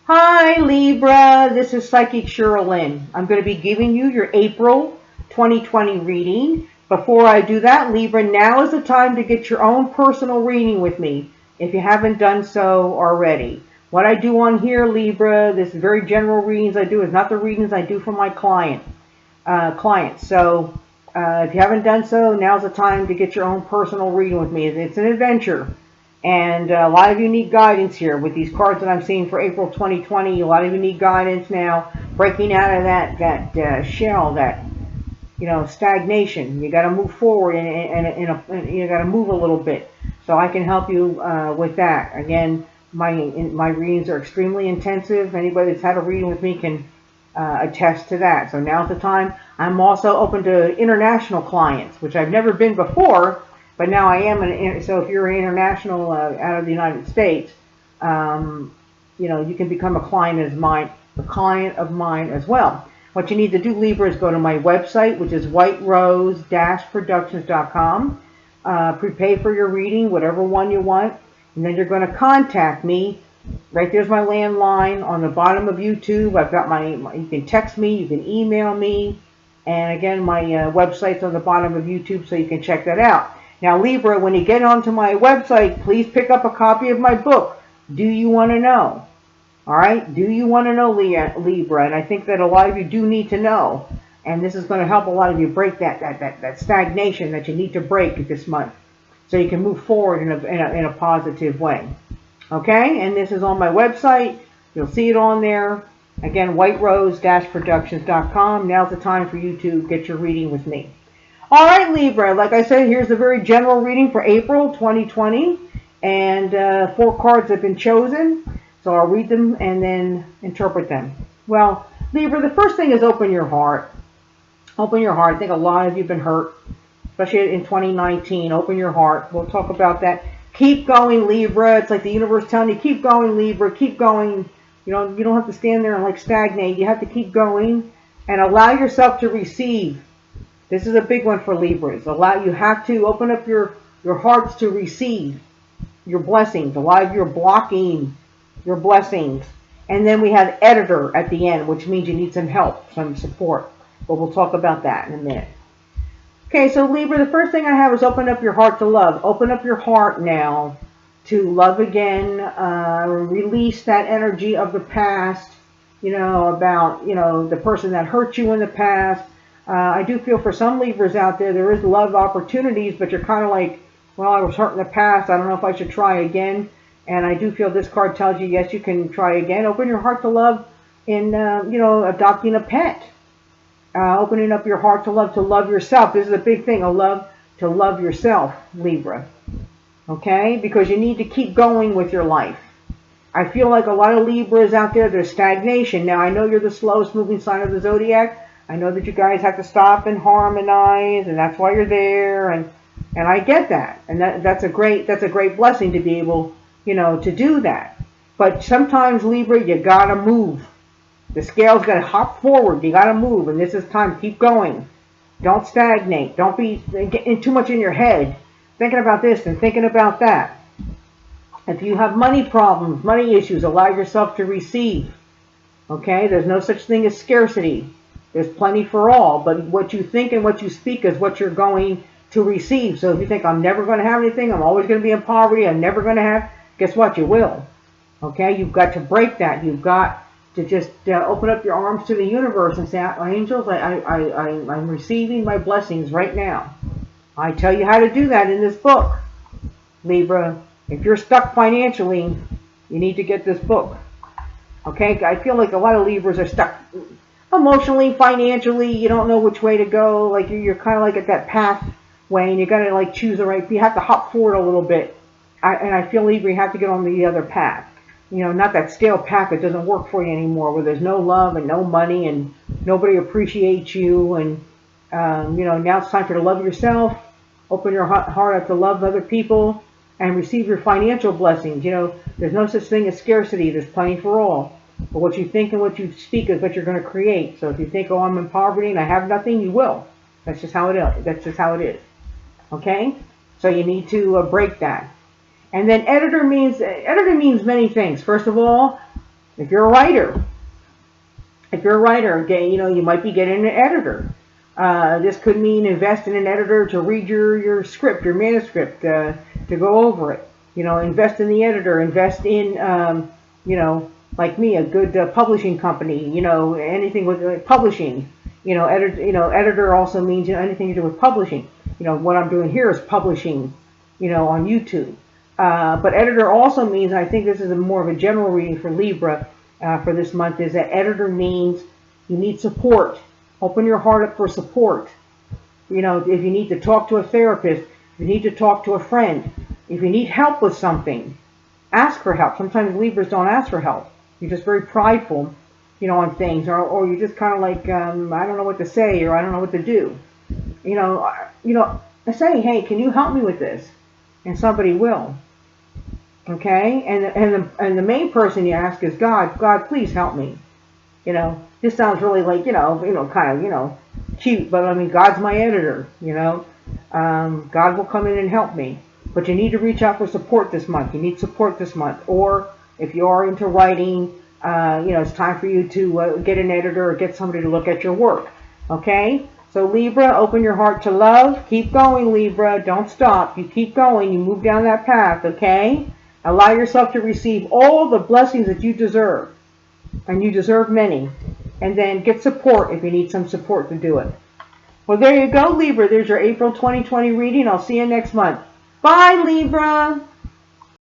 Hi Libra, this is Psychic Cheryl Lynn. I'm going to be giving you your April 2020 reading. Before I do that, Libra, now is the time to get your own personal reading with me if you haven't done so already. What I do on here, Libra, this very general readings I do is not the readings I do for my clients. So if you haven't done so, now's the time to get your own personal reading with me. It's an adventure. And a lot of you need guidance here with these cards that I'm seeing for April 2020. A lot of you need guidance now, breaking out of that shell, that stagnation. You got to move forward, and you got to move a little bit. So I can help you with that. Again, my readings are extremely intensive. Anybody that's had a reading with me can attest to that. So now's the time. I'm also open to international clients, which I've never been before, but now I am. So if you're international out of the United States, you can become a client of mine as well. What you need to do, Libra, is go to my website, which is whiterose-productions.com. Prepay for your reading, whatever one you want, and then you're going to contact me. Right there's my landline on the bottom of YouTube. I've got you can text me, you can email me, and again, my website's on the bottom of YouTube, so you can check that out. Now, Libra, when you get onto my website, please pick up a copy of my book, Do You Want to Know? All right? Do you want to know, Libra? And I think that a lot of you do need to know. And this is going to help a lot of you break that stagnation that you need to break this month, so you can move forward in a positive way. Okay? And this is on my website. You'll see it on there. Again, whiterose-productions.com. Now's the time for you to get your reading with me. All right, Libra. Like I said, here's a very general reading for April 2020. And 4 cards have been chosen. So I'll read them and then interpret them. Well, Libra, the first thing is open your heart. Open your heart. I think a lot of you have been hurt, especially in 2019. Open your heart. We'll talk about that. Keep going, Libra. It's like the universe telling you, keep going, Libra. Keep going. You don't have to stand there and like stagnate. You have to keep going and allow yourself to receive. This is a big one for Libras. You have to open up your hearts to receive your blessings. A lot of you are blocking your blessings. And then we have editor at the end, which means you need some help, some support. But we'll talk about that in a minute. Okay, so Libra, the first thing I have is open up your heart to love. Open up your heart now to love again. Release that energy of the past, about, the person that hurt you in the past. I do feel for some Libras out there is love opportunities, but you're kind of like, well, I was hurt in the past. I don't know if I should try again. And I do feel this card tells you, yes, you can try again. Open your heart to love in, adopting a pet. Opening up your heart to love yourself. This is a big thing, to love yourself, Libra. Okay? Because you need to keep going with your life. I feel like a lot of Libras out there, there's stagnation. Now, I know you're the slowest moving sign of the zodiac. I know that you guys have to stop and harmonize, and that's why you're there. And I get that. And that's a great blessing to be able to do that. But sometimes, Libra, you gotta move. The scale's gotta hop forward. You gotta move, and this is time. Keep going. Don't stagnate. Don't be getting too much in your head, thinking about this and thinking about that. If you have money problems, money issues, allow yourself to receive. Okay? There's no such thing as scarcity. There's plenty for all, but what you think and what you speak is what you're going to receive. So if you think, I'm never going to have anything, I'm always going to be in poverty, I'm never going to have, guess what? You will. Okay? You've got to break that. You've got to just open up your arms to the universe and say, angels, I'm receiving my blessings right now. I tell you how to do that in this book, Libra. If you're stuck financially, you need to get this book. Okay? I feel like a lot of Libras are stuck emotionally, financially. You don't know which way to go. Like you're kind of like at that pathway, and you got to like choose the right. You have to hop forward a little bit. And I feel, Libra, you have to get on the other path. Not that stale path that doesn't work for you anymore, where there's no love and no money and nobody appreciates you. And, now it's time for you to love yourself, open your heart up to love other people, and receive your financial blessings. There's no such thing as scarcity. There's plenty for all. But what you think and what you speak is what you're going to create. So if you think, oh, I'm in poverty and I have nothing, you will. That's just how it is. That's just how it is. Okay? So you need to break that. And then editor means many things. First of all, If you're a writer, again, you might be getting an editor. This could mean invest in an editor to read your script, your manuscript, to go over it. Invest in the editor. Invest in, like me, a good publishing company. Anything with publishing. Editor also means anything to do with publishing. What I'm doing here is publishing. On YouTube. But editor also means, I think this is more of a general reading for Libra for this month, is that editor means you need support. Open your heart up for support. If you need to talk to a therapist, if you need to talk to a friend, if you need help with something, ask for help. Sometimes Libras don't ask for help. You're just very prideful, on things, or you're just kind of like, I don't know what to say, or I don't know what to do. Say, hey, can you help me with this? And somebody will. Okay? And the main person you ask is God. God, please help me. This sounds really like, kind of, cute, but I mean, God's my editor, God will come in and help me. But you need to reach out for support this month. You need support this month. Or if you are into writing, it's time for you to get an editor or get somebody to look at your work. Okay? So Libra, open your heart to love. Keep going, Libra. Don't stop. You keep going. You move down that path, okay? Allow yourself to receive all the blessings that you deserve. And you deserve many. And then get support if you need some support to do it. Well, there you go, Libra. There's your April 2020 reading. I'll see you next month. Bye, Libra.